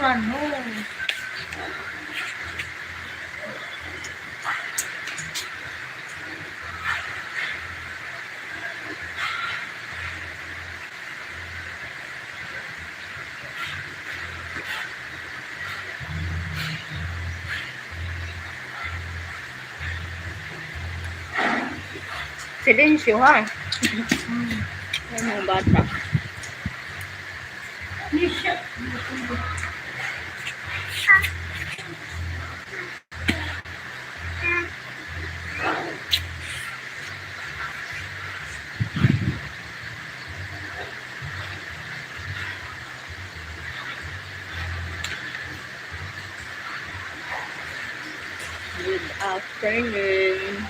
ano. Silensyo ha. Yan yung bata. Good afternoon.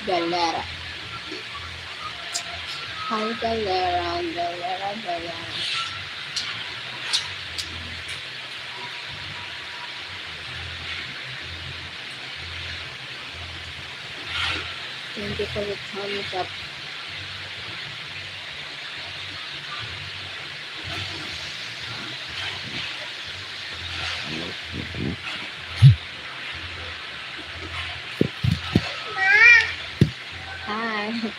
Galera. Hi galera, galera, galera. Thank you for the thumbs up. Hi.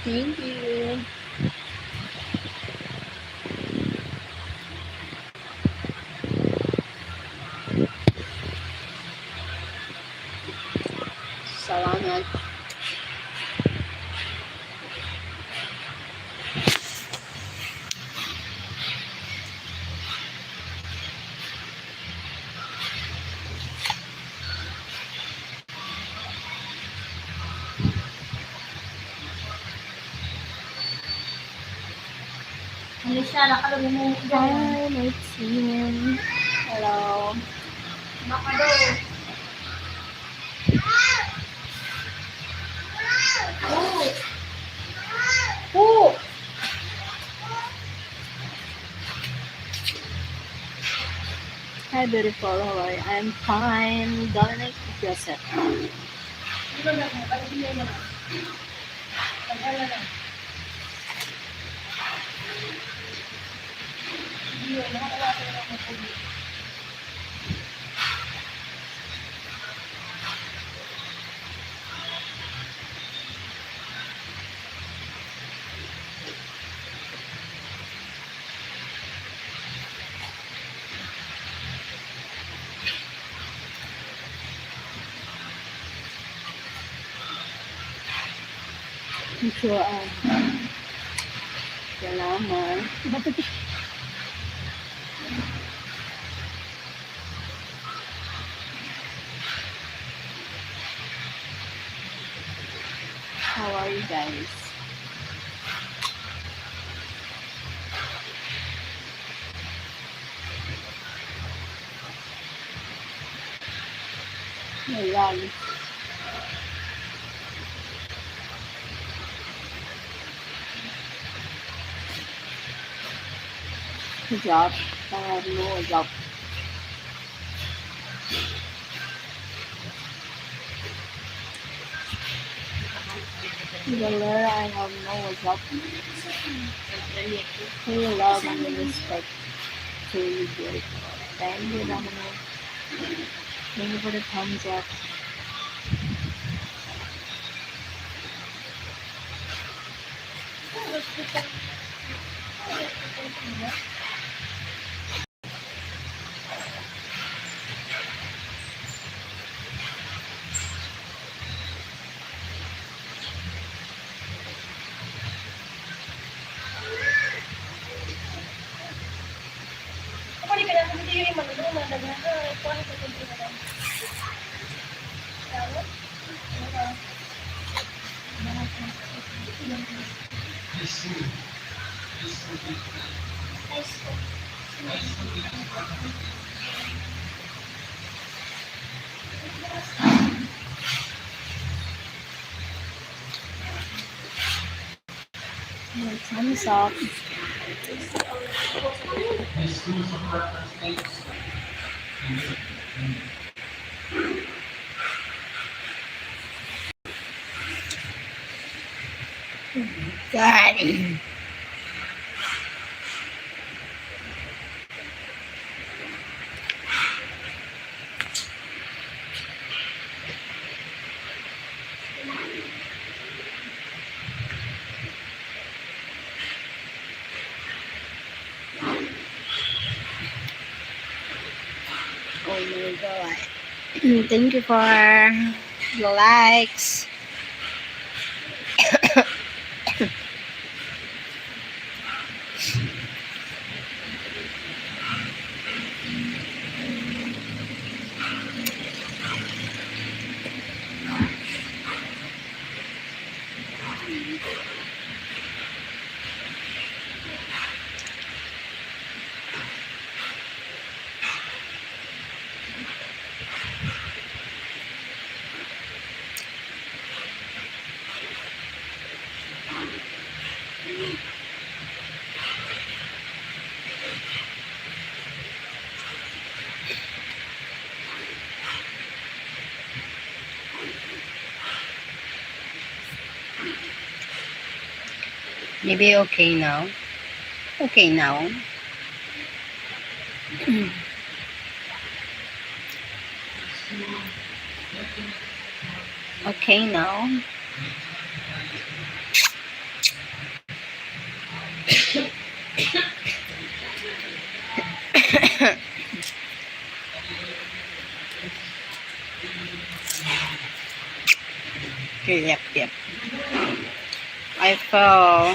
Thank you. Salamat. Alicia, nakalagay mo dyan. Hi, my team. Hello. Baka daw. Oh. Hi, beautiful. How are you? I'm fine. Dominic Joseph. Ano na, pag-ibigay mo na. Pag-ala na. Hindi, nakakala ko na ng tubig. Sure. Salamat. How are you guys? Ayan. Job. No job. Galera, I have no job. We love and respect to you, dear. Thank you, Dominic. Thank you for the thumbs up. diri man do man daghan kuan sa kunti na lang. Tawag? Thumbs up. God. Oh my god. Thank you for the likes. Maybe okay now. Okay now. Okay now. Yep, yep. I fell.